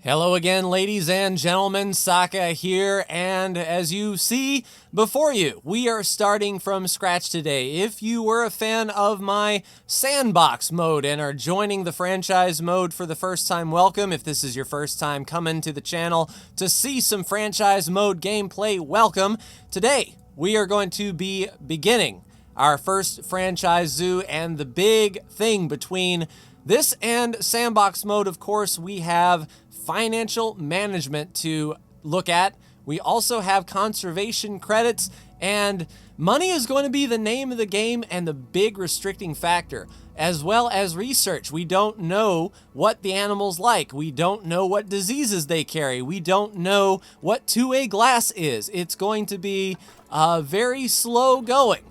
Hello again, ladies and gentlemen, Saka here, and as you see before you, we are starting from scratch today. If you were a fan of my sandbox mode and are joining the franchise mode for the first time, welcome. If this is your first time coming to the channel to see some franchise mode gameplay, welcome. Today, we are going to be beginning our first franchise zoo, and the big thing between this and sandbox mode, of course, we have financial management to look at. We also have conservation credits, and money is going to be the name of the game and the big restricting factor, as well as research. We don't know what the animals like. We don't know what diseases they carry. We don't know what 2A glass is. It's going to be very slow going,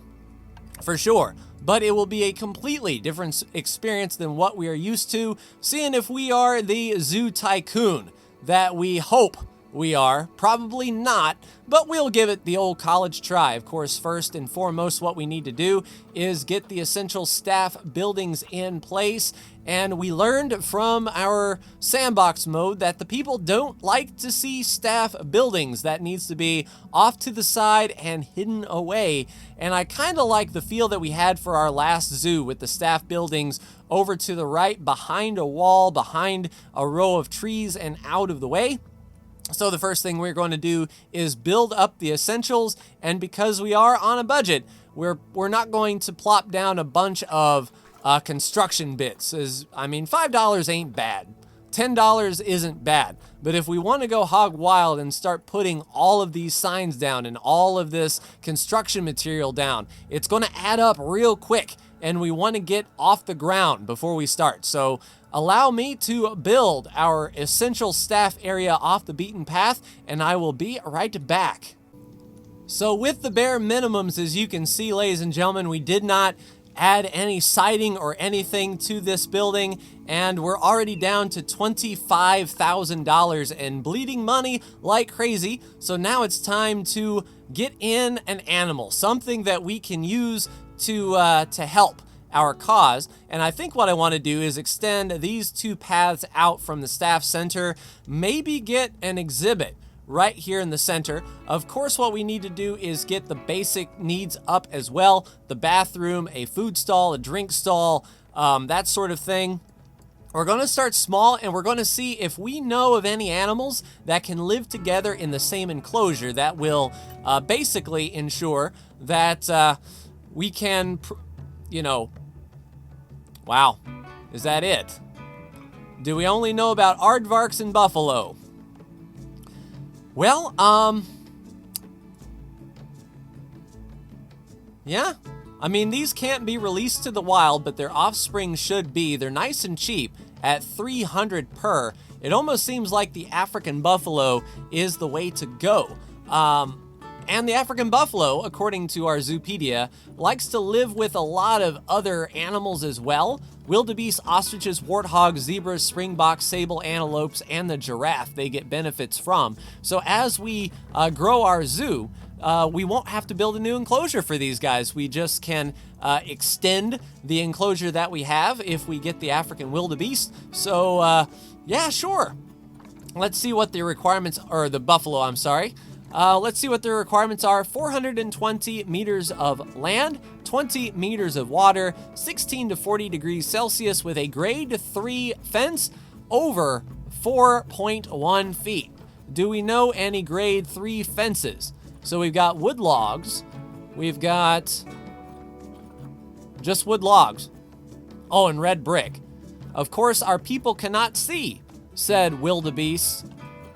for sure. But it will be a completely different experience than what we are used to, seeing if we are the zoo tycoon that we hope we are. Probably not, but we'll give it the old college try. Of course, first and foremost, what we need to do is get the essential staff buildings in place. And we learned from our sandbox mode that the people don't like to see staff buildings. That needs to be off to the side and hidden away. And I kind of like the feel that we had for our last zoo with the staff buildings over to the right, behind a wall, behind a row of trees, and out of the way. So the first thing we're going to do is build up the essentials, and because we are on a budget, we're not going to plop down a bunch of construction bits. I mean, $5 ain't bad. $10 isn't bad. But if we want to go hog wild and start putting all of these signs down and all of this construction material down, it's going to add up real quick, and we want to get off the ground before we start. So allow me to build our essential staff area off the beaten path, and I will be right back. So with the bare minimums, as you can see, ladies and gentlemen, we did not add any siding or anything to this building, and we're already down to $25,000 and bleeding money like crazy. So now it's time to get in an animal, something that we can use to help our cause. And I think what I want to do is extend these two paths out from the staff center, maybe get an exhibit right here in the center. Of course, what we need to do is get the basic needs up as well. The bathroom, a food stall, a drink stall, that sort of thing. We're going to start small, and we're going to see if we know of any animals that can live together in the same enclosure that will basically ensure that we can, wow, is that it? Do we only know about aardvarks and buffalo? Well, yeah. I mean, these can't be released to the wild, but their offspring should be. They're nice and cheap at $300 per. It almost seems like the African buffalo is the way to go. And the African buffalo, according to our Zoopedia, likes to live with a lot of other animals as well. Wildebeest, ostriches, warthogs, zebras, springboks, sable antelopes, and the giraffe they get benefits from. So as we grow our zoo, we won't have to build a new enclosure for these guys. We just can extend the enclosure that we have if we get the African wildebeest. So, yeah, sure. Let's see what the requirements are. The buffalo, I'm sorry. Let's see what the requirements are. 420 meters of land, 20 meters of water, 16 to 40 degrees Celsius with a grade 3 fence over 4.1 feet. Do we know any grade 3 fences? So we've got wood logs. We've got just wood logs. Oh, and red brick. Of course, our people cannot see said wildebeest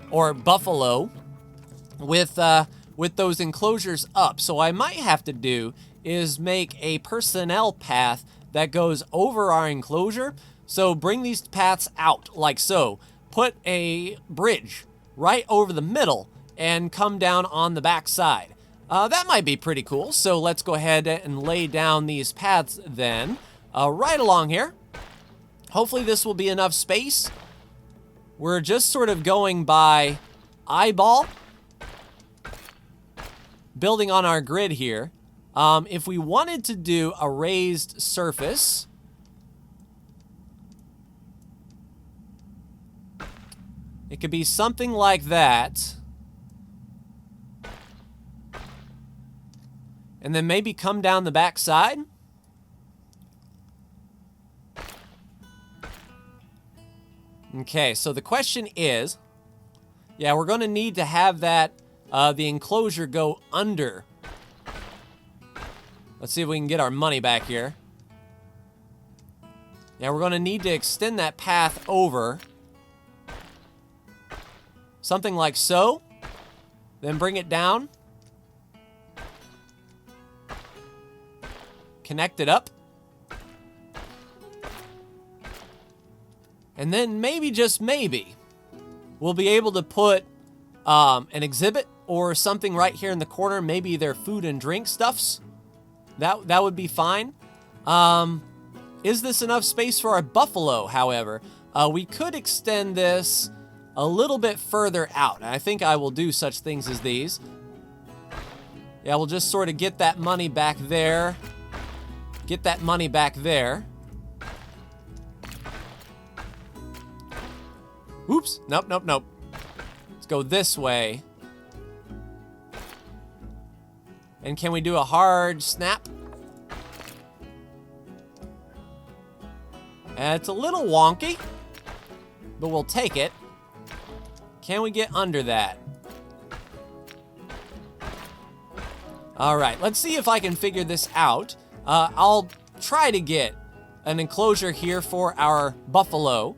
or buffalo with those enclosures up. So I might have to do is make a personnel path that goes over our enclosure. So bring these paths out like so. Put a bridge right over the middle and come down on the back side. That might be pretty cool. So let's go ahead and lay down these paths then right along here. Hopefully this will be enough space. We're just sort of going by eyeball, building on our grid here. If we wanted to do a raised surface, It could be something like that. And then maybe come down the back side. Okay, so the question is, yeah, we're going to need to have that, the enclosure go under. Let's see if we can get our money back here. Yeah, we're going to need to extend that path over. Something like so. Then bring it down. Connect it up. And then maybe, just maybe, we'll be able to put an exhibit or something right here in the corner. Maybe their food and drink stuffs. That would be fine. Is this enough space for our buffalo, however? We could extend this a little bit further out. And I think I will do such things as these. Yeah, we'll just sort of get that money back there. Get that money back there. Oops. Nope, nope, nope. Let's go this way. And can we do a hard snap? It's a little wonky, but we'll take it. Can we get under that? All right, let's see if I can figure this out. I'll try to get an enclosure here for our buffalo.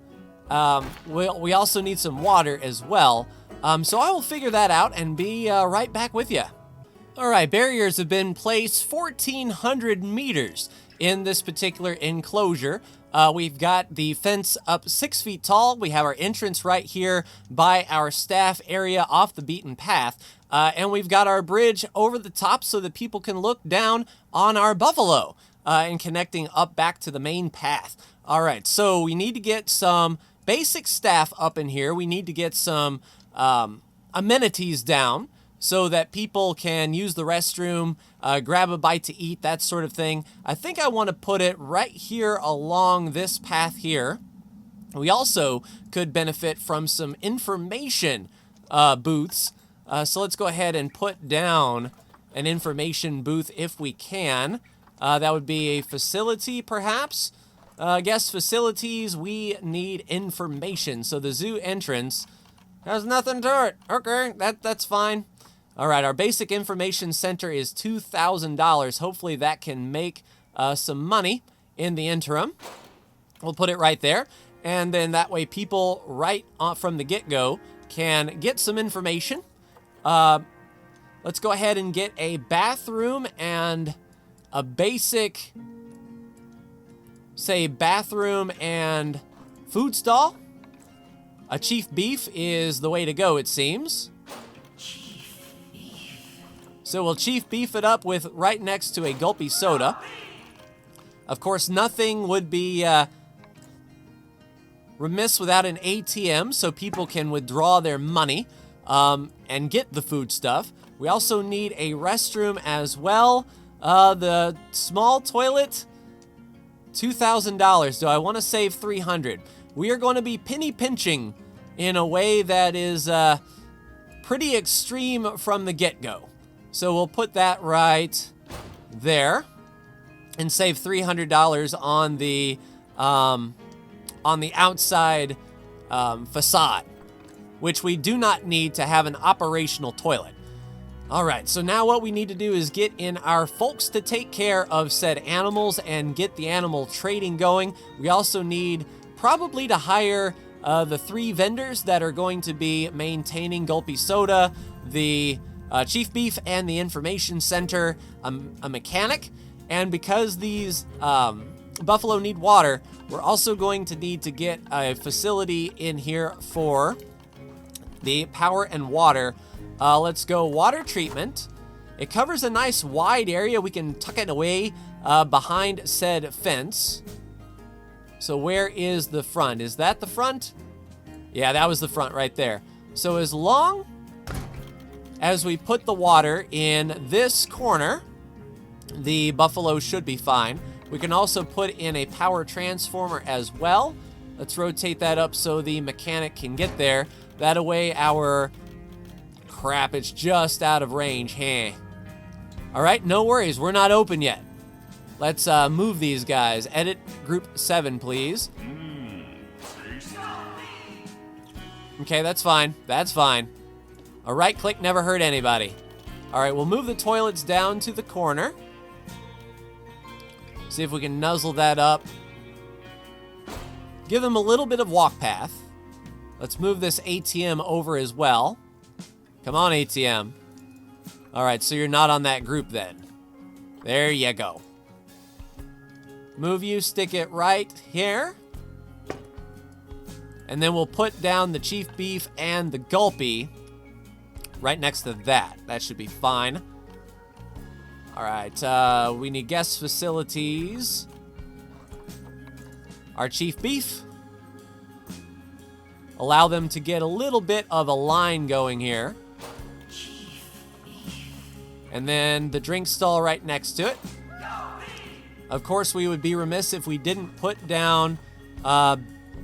We also need some water as well. So I will figure that out and be right back with you. All right, barriers have been placed 1,400 meters in this particular enclosure. We've got the fence up 6 feet tall. We have our entrance right here by our staff area off the beaten path. And we've got our bridge over the top so that people can look down on our buffalo and connecting up back to the main path. All right, so we need to get some basic staff up in here. We need to get some amenities down so that people can use the restroom, grab a bite to eat, that sort of thing. I think I want to put it right here along this path here. We also could benefit from some information booths. So let's go ahead and put down an information booth if we can. That would be a facility, perhaps. I guess facilities, we need information. So the zoo entrance has nothing to it. Okay, that's fine. All right, our basic information center is $2,000. Hopefully that can make some money in the interim. We'll put it right there. And then that way people right from the get-go can get some information. Let's go ahead and get a bathroom and a basic, say, bathroom and food stall. A chief beef is the way to go, it seems. So we'll chief beef it up with right next to a gulpy soda. Of course, nothing would be remiss without an ATM so people can withdraw their money and get the food stuff. We also need a restroom as well. The small toilet, $2,000. Do I want to save $300? We are going to be penny pinching in a way that is pretty extreme from the get-go. So we'll put that right there and save $300 on the outside facade, which we do not need to have an operational toilet. All right, so now what we need to do is get in our folks to take care of said animals and get the animal trading going. We also need probably to hire the 3 vendors that are going to be maintaining Gulpy Soda, the Chief Beef, and the Information Center, a mechanic. And because these buffalo need water, we're also going to need to get a facility in here for the power and water. Let's go water treatment. It covers a nice wide area. We can tuck it away behind said fence. So where is the front? Is that the front? Yeah, that was the front right there. So as long as we put the water in this corner, the buffalo should be fine. We can also put in a power transformer as well. Let's rotate that up so the mechanic can get there. That way our... Crap, it's just out of range. All right, no worries. We're not open yet. Let's move these guys. Edit group 7, please. Okay, that's fine. That's fine. A right click never hurt anybody. All right, we'll move the toilets down to the corner. See if we can nuzzle that up. Give them a little bit of walk path. Let's move this ATM over as well. Come on, ATM. All right, so you're not on that group then. There you go. Move you, stick it right here. And then we'll put down the Chief Beef and the Gulpy right next to that. That should be fine. All right, we need guest facilities. Our Chief Beef. Allow them to get a little bit of a line going here. And then the drink stall right next to it. Of course, we would be remiss if we didn't put down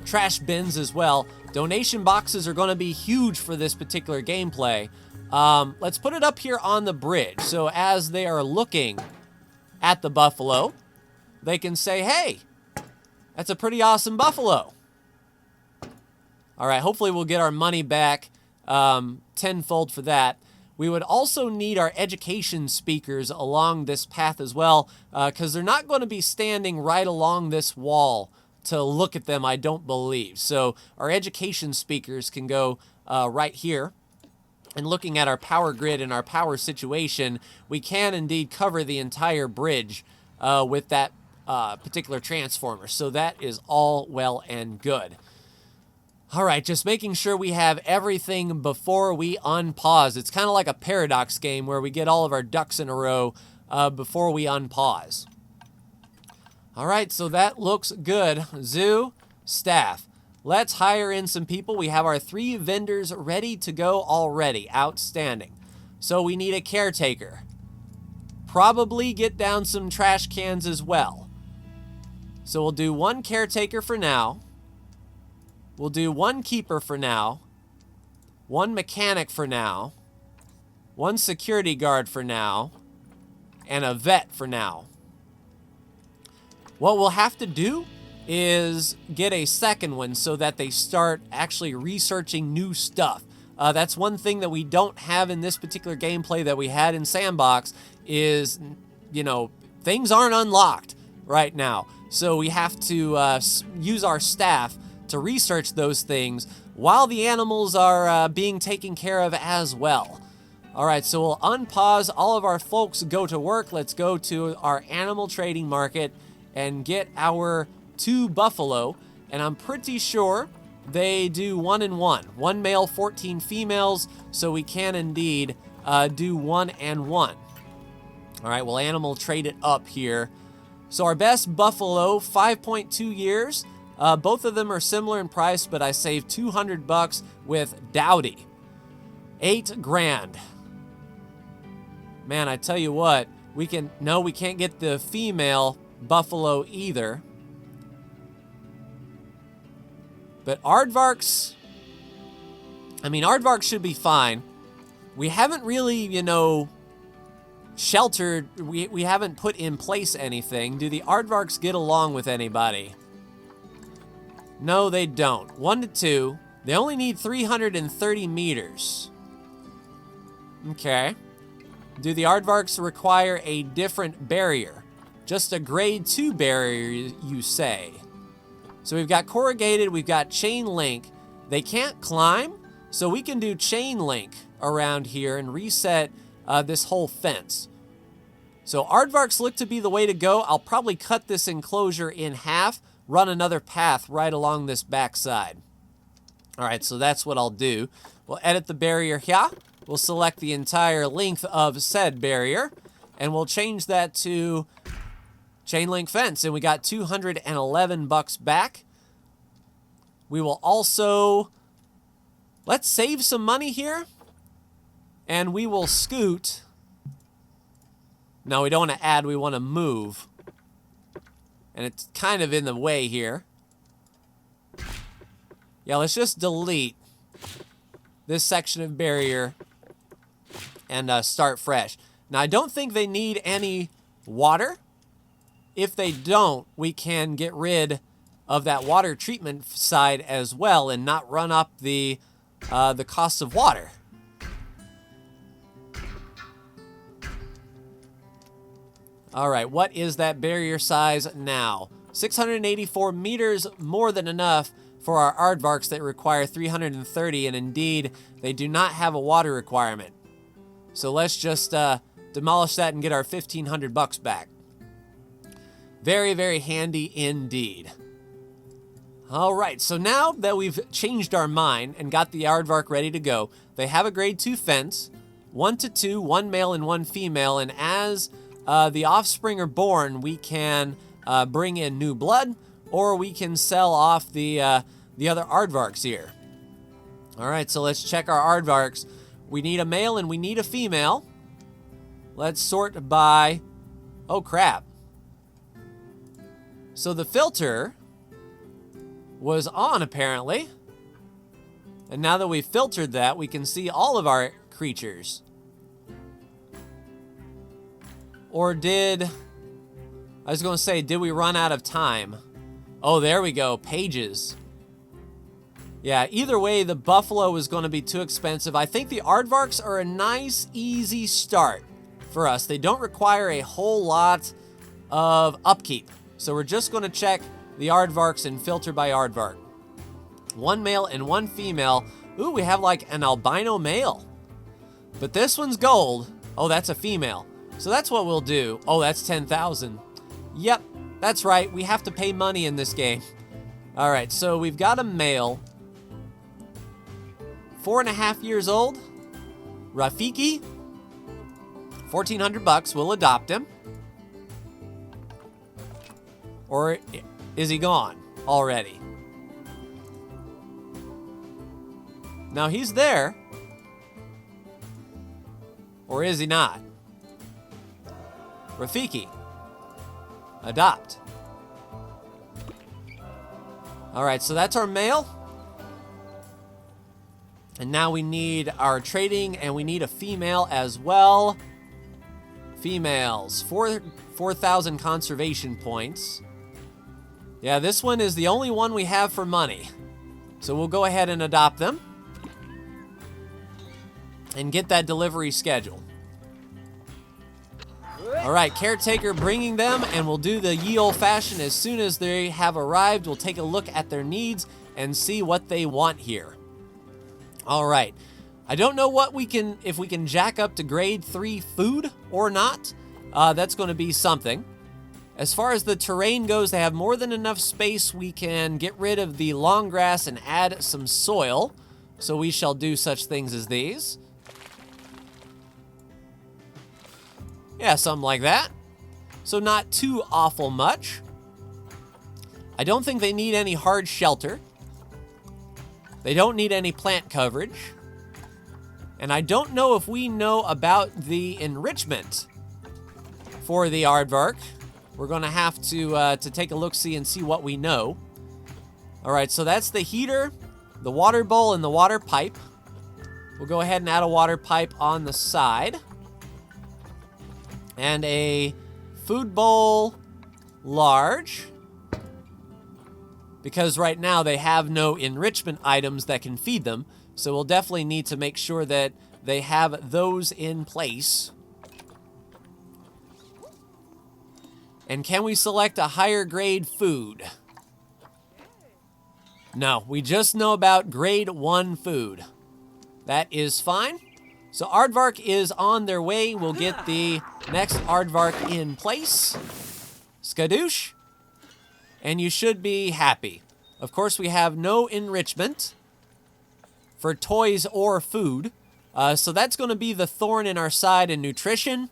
trash bins as well. Donation boxes are going to be huge for this particular gameplay. Let's put it up here on the bridge. So as they are looking at the buffalo, they can say, hey, that's a pretty awesome buffalo. All right, hopefully we'll get our money back tenfold for that. We would also need our education speakers along this path as well, because they're not going to be standing right along this wall to look at them, I don't believe. So our education speakers can go right here. And looking at our power grid and our power situation, we can indeed cover the entire bridge with that particular transformer. So that is all well and good. All right, just making sure we have everything before we unpause. It's kind of like a paradox game where we get all of our ducks in a row before we unpause. All right, so that looks good. Zoo, staff. Let's hire in some people. We have our 3 vendors ready to go already. Outstanding. So we need a caretaker. Probably get down some trash cans as well. So we'll do 1 caretaker for now. We'll do 1 keeper for now, 1 mechanic for now, 1 security guard for now, and a vet for now. What we'll have to do is get a second one so that they start actually researching new stuff. That's one thing that we don't have in this particular gameplay that we had in Sandbox is, you know, things aren't unlocked right now. So we have to use our staff to research those things while the animals are being taken care of as well. All right, so we'll unpause. All of our folks go to work. Let's go to our animal trading market and get our 2 buffalo. And I'm pretty sure they do 1 and 1. 1 male, 14 females. So we can indeed do 1 and 1. All right, we'll animal trade it up here. So our best buffalo, 5.2 years. Both of them are similar in price, but I saved $200 with Dowdy. 8 grand. Man, I tell you what, we can't get the female buffalo either. But aardvarks, aardvarks should be fine. We haven't really, you know, sheltered, we haven't put in place anything. Do the aardvarks get along with anybody? No, they don't. 1 to 2. They only need 330 meters. Okay. Do the aardvarks require a different barrier? Just a grade 2 barrier, you say? So we've got corrugated, we've got chain link. They can't climb, so we can do chain link around here and reset this whole fence. So aardvarks look to be the way to go. I'll probably cut this enclosure in half, run another path right along this backside. All right, so that's what I'll do. We'll edit the barrier here. We'll select the entire length of said barrier, and we'll change that to chain link fence, and we got $211 back. We will also, let's save some money here, and we will scoot. No, we don't want to add, we want to move. And it's kind of in the way here. Yeah, let's just delete. this section of barrier and start fresh. Now, I don't think they need any water. If they don't, we can get rid of that water treatment side as well and not run up the cost of water. All right, what is that barrier size now? 684 meters, more than enough for our aardvarks that require 330, and indeed, they do not have a water requirement. So let's just demolish that and get our 1,500 bucks back. Very, very handy indeed. All right, so now that we've changed our mind and got the aardvark ready to go, they have a grade 2 fence, 1 to 2, 1 male and 1 female, and as the offspring are born, we can bring in new blood, or we can sell off the other aardvarks here. All right, so let's check our aardvarks. We need a male and we need a female. Let's sort by... Oh, crap. So the filter was on, apparently. And now that we've filtered that, we can see all of our creatures. Or did... I was going to say, did we run out of time? Oh, there we go. Pages. Yeah, either way, the buffalo is going to be too expensive. I think the aardvarks are a nice, easy start for us. They don't require a whole lot of upkeep. So we're just going to check the aardvarks and filter by aardvark. 1 male and 1 female. Ooh, we have like an albino male. But this one's gold. Oh, that's a female. So that's what we'll do. Oh, that's 10,000. Yep, that's right. We have to pay money in this game. All right, so we've got a male. 4.5 years old. Rafiki. 1,400 bucks. We'll adopt him. Or is he gone already? Now he's there. Or is he not? Rafiki. Adopt. Alright, so that's our male. And now we need our trading, and we need a female as well. Females. 4,000 conservation points. Yeah, this one is the only one we have for money. So we'll go ahead and adopt them. And get that delivery scheduled. All right, caretaker bringing them, and we'll do the ye olde fashioned. As soon as they have arrived, we'll take a look at their needs and see what they want here. All right, I don't know what we can, if we can jack up to grade 3 food or not. That's going to be something. As far as the terrain goes, they have more than enough space. We can get rid of the long grass and add some soil. So we shall do such things as these. Yeah, something like that. So not too awful much. I don't think they need any hard shelter. They don't need any plant coverage. And I don't know if we know about the enrichment for the aardvark. We're going to have to take a look-see and see what we know. All right, so that's the heater, the water bowl, and the water pipe. We'll go ahead and add a water pipe on the side. And a food bowl large. Because right now they have no enrichment items that can feed them. So we'll definitely need to make sure that they have those in place. And can we select a higher grade food? No, we just know about grade 1 food. That is fine. So aardvark is on their way. We'll get the next aardvark in place. Skadoosh. And you should be happy. Of course, we have no enrichment for toys or food. So that's going to be the thorn in our side in nutrition.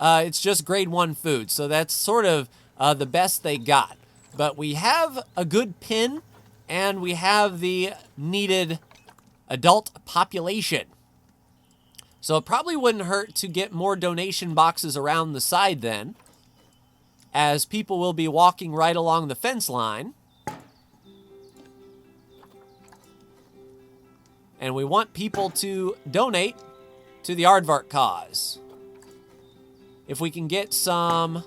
It's just grade 1 food. So that's sort of the best they got. But we have a good pin, and we have the needed adult population. So it probably wouldn't hurt to get more donation boxes around the side then, as people will be walking right along the fence line. And we want people to donate to the aardvark cause. If we can get some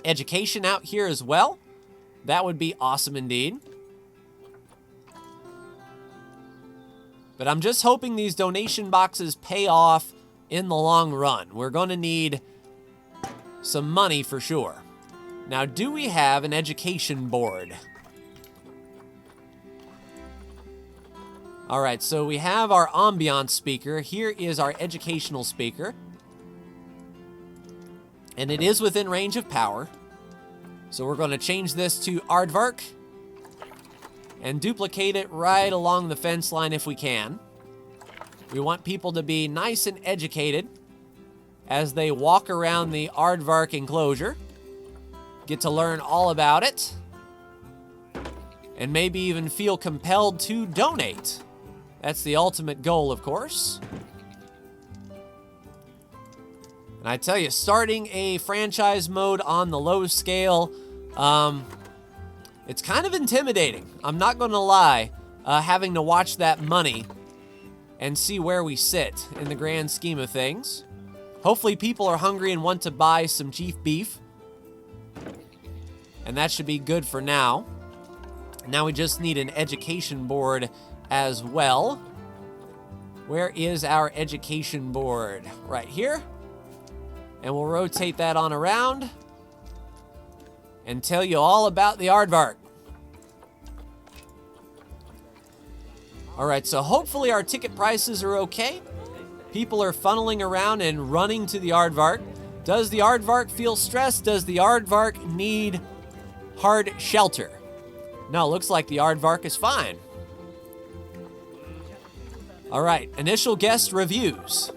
education out here as well, that would be awesome indeed. But I'm just hoping these donation boxes pay off in the long run. We're going to need some money for sure. Now, do we have an education board? All right, so we have our ambiance speaker. Here is our educational speaker. And it is within range of power. So we're going to change this to aardvark and duplicate it right along the fence line if we can. We want people to be nice and educated as they walk around the aardvark enclosure, get to learn all about it, and maybe even feel compelled to donate. That's the ultimate goal, of course. And I tell you, starting a franchise mode on the low scale, it's kind of intimidating. I'm not going to lie, having to watch that money and see where we sit in the grand scheme of things. Hopefully people are hungry and want to buy some chief beef. And that should be good for now. Now we just need an education board as well. Where is our education board? Right here. And we'll rotate that on around and tell you all about the aardvark. All right, so hopefully our ticket prices are okay. People are funneling around and running to the aardvark. Does the aardvark feel stressed? Does the aardvark need hard shelter? No, looks like the aardvark is fine. All right, initial guest reviews.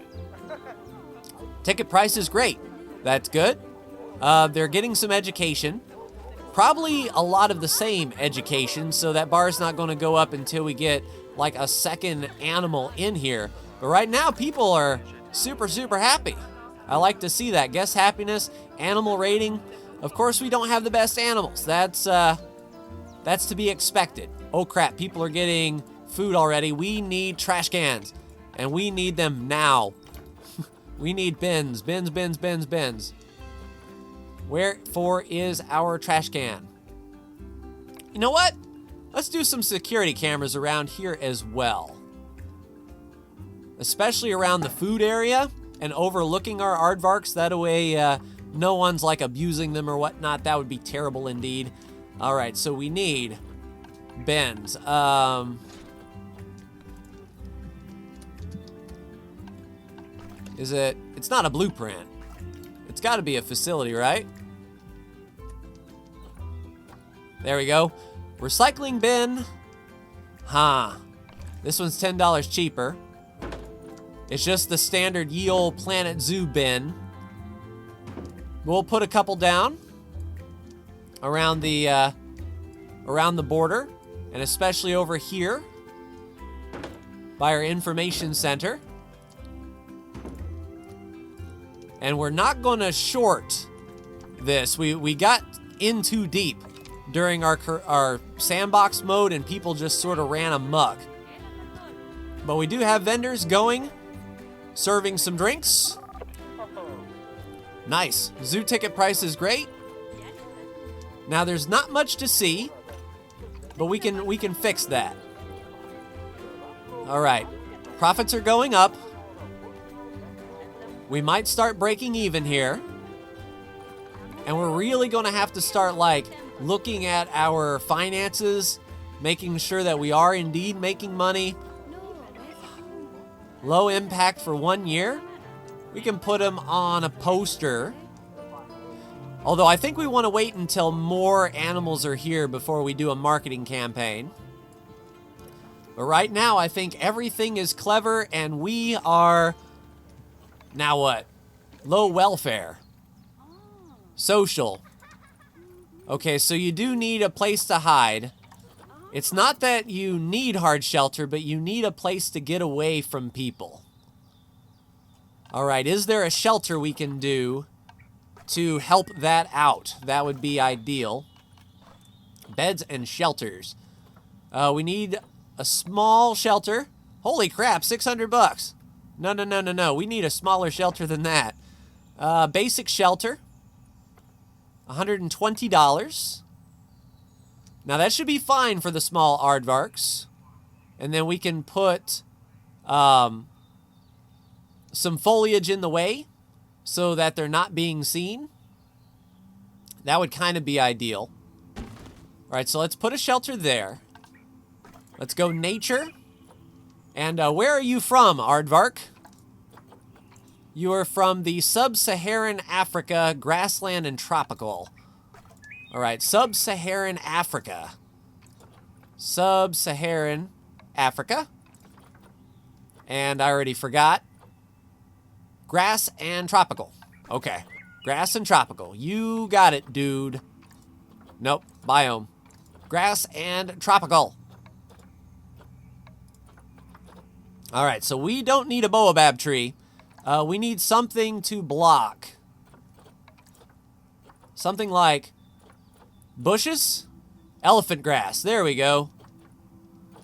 Ticket price is great. That's good. They're getting some education. Probably a lot of the same education, so that bar's not going to go up until we get like a second animal in here. But right now, people are super, super happy. I like to see that. Guest happiness, animal rating. Of course, we don't have the best animals. That's to be expected. Oh crap, people are getting food already. We need trash cans, and we need them now. We need bins, bins, bins, bins, bins. Wherefore is our trash can? You know what? Let's do some security cameras around here as well. Especially around the food area and overlooking our aardvarks. That way no one's like abusing them or whatnot. That would be terrible indeed. All right, so we need bins. It's not a blueprint. It's got to be a facility, right? There we go. Recycling bin. This one's $10 cheaper. It's just the standard ye olde Planet Zoo bin. We'll put a couple down around the border, and especially over here by our information center. And we're not going to short this. We got in too deep during our sandbox mode, and people just sort of ran amok. But we do have vendors going, serving some drinks. Nice. Zoo ticket price is great. Now there's not much to see, but we can fix that. All right. Profits are going up. We might start breaking even here. And we're really going to have to start like looking at our finances, making sure that we are indeed making money. Low impact for 1 year. We can put them on a poster. Although I think we want to wait until more animals are here before we do a marketing campaign. But right now, I think everything is clever, and we are... Now what? Low welfare. Social. Okay, so you do need a place to hide. It's not that you need hard shelter, but you need a place to get away from people. All right, is there a shelter we can do to help that out? That would be ideal. Beds and shelters. We need a small shelter. Holy crap, 600 bucks. No, no, no, no, no. We need a smaller shelter than that. Basic shelter, $120. Now that should be fine for the small aardvarks. And then we can put some foliage in the way so that they're not being seen. That would kind of be ideal. All right, so let's put a shelter there. Let's go nature. And where are you from, aardvark? You are from the sub-Saharan Africa, grassland and tropical. All right, sub-Saharan Africa. Sub-Saharan Africa. And I already forgot. Grass and tropical. Okay, grass and tropical. You got it, dude. Nope, biome. Grass and tropical. All right, so we don't need a baobab tree. We need something to block. Something like bushes? Elephant grass. There we go.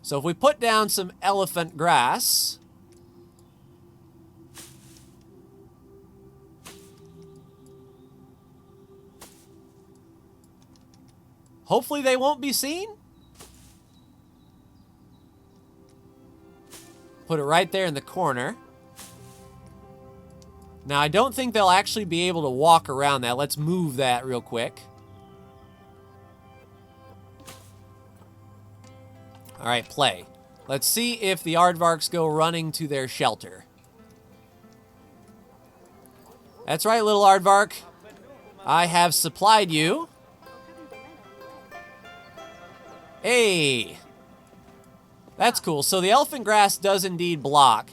So if we put down some elephant grass, hopefully they won't be seen. Put it right there in the corner. Now, I don't think they'll actually be able to walk around that. Let's move that real quick. All right, play. Let's see if the aardvarks go running to their shelter. That's right, little aardvark. I have supplied you. Hey. That's cool. So the elephant grass does indeed block.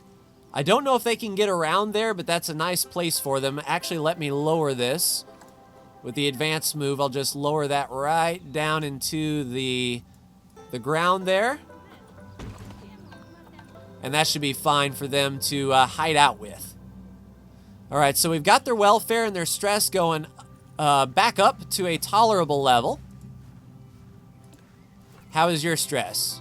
I don't know if they can get around there, but that's a nice place for them. Actually, let me lower this. With the advanced move, I'll just lower that right down into the ground there. And that should be fine for them to hide out with. All right, so we've got their welfare and their stress going back up to a tolerable level. How is your stress?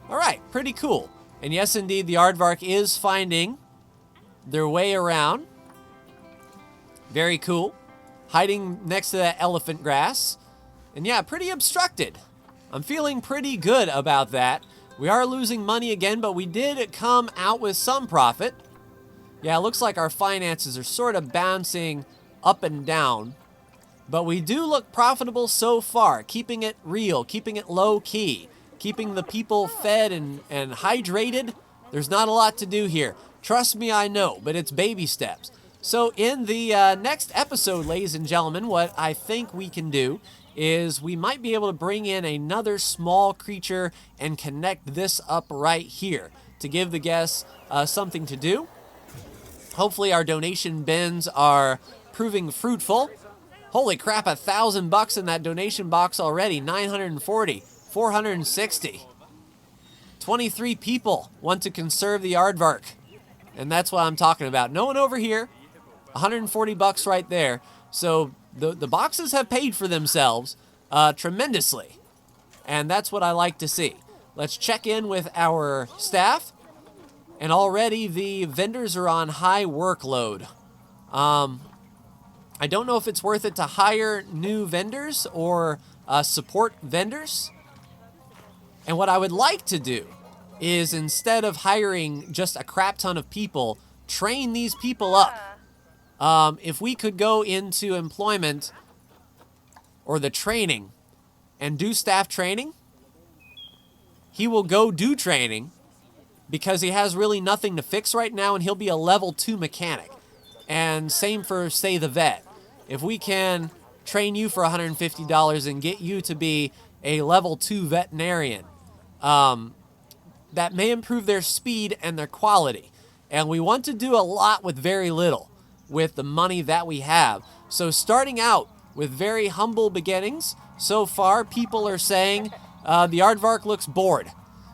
All right, pretty cool. And yes, indeed, the aardvark is finding their way around. Very cool. Hiding next to that elephant grass. And yeah, pretty obstructed. I'm feeling pretty good about that. We are losing money again, but we did come out with some profit. Yeah, it looks like our finances are sort of bouncing up and down. But we do look profitable so far, keeping it real, keeping it low-key. Keeping the people fed and hydrated. There's not a lot to do here. Trust me, I know, but it's baby steps. So in the next episode, ladies and gentlemen, what I think we can do is we might be able to bring in another small creature and connect this up right here to give the guests something to do. Hopefully our donation bins are proving fruitful. Holy crap, $1,000 in that donation box already, 940. 460. 23 people want to conserve the aardvark. And that's what I'm talking about. No one over here. $140 right there. So the boxes have paid for themselves tremendously. And that's what I like to see. Let's check in with our staff. And already the vendors are on high workload. I don't know if it's worth it to hire new vendors or support vendors. And what I would like to do is, instead of hiring just a crap ton of people, train these people up. If we could go into employment or the training and do staff training, he will go do training because he has really nothing to fix right now, and he'll be a level 2 mechanic. And same for, say, the vet. If we can train you for $150 and get you to be a level 2 veterinarian, that may improve their speed and their quality. And we want to do a lot with very little, with the money that we have. So starting out with very humble beginnings, so far people are saying the aardvark looks bored.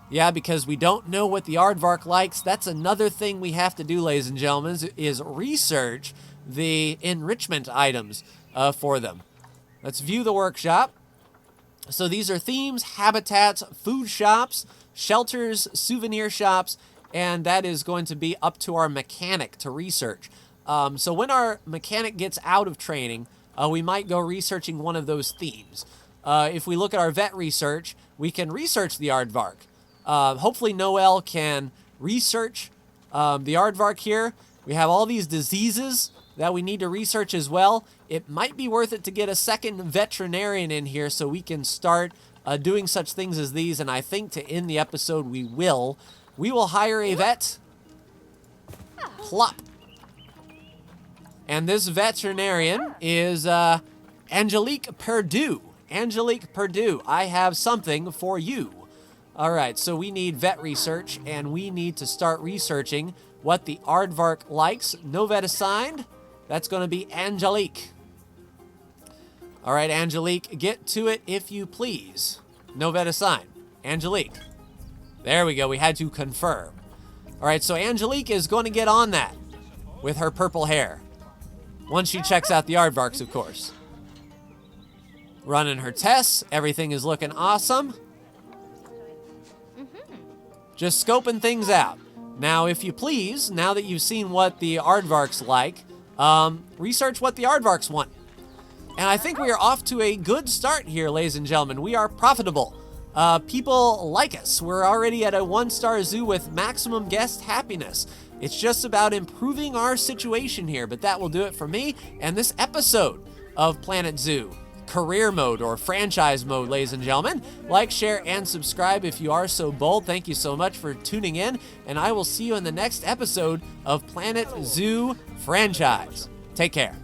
Yeah, because we don't know what the aardvark likes. That's another thing we have to do, ladies and gentlemen, is research the enrichment items for them. Let's view the workshop. So these are themes, habitats, food shops, shelters, souvenir shops, and that is going to be up to our mechanic to research. So when our mechanic gets out of training, we might go researching one of those themes. If we look at our vet research, we can research the aardvark. Hopefully Noel can research the aardvark here. We have all these diseases that we need to research as well. It might be worth it to get a second veterinarian in here so we can start doing such things as these, and I think to end the episode we will. We will hire a vet. Plop. And this veterinarian is Angelique Perdue. Angelique Perdue, I have something for you. All right, so we need vet research, and we need to start researching what the aardvark likes. No vet assigned. That's going to be Angelique. All right, Angelique, get to it if you please. No vet assigned. Angelique. There we go. We had to confirm. All right, so Angelique is going to get on that with her purple hair. Once she checks out the aardvarks, of course. Running her tests. Everything is looking awesome. Just scoping things out. Now, if you please, now that you've seen what the aardvarks like, research what the aardvarks want. And I think we are off to a good start here, ladies and gentlemen. We are profitable. People like us. We're already at a 1-star zoo with maximum guest happiness. It's just about improving our situation here, but that will do it for me and this episode of Planet Zoo. Career mode or franchise mode, ladies and gentlemen. Like, share, and subscribe if you are so bold. Thank you so much for tuning in, and I will see you in the next episode of Planet Zoo Franchise. Take care.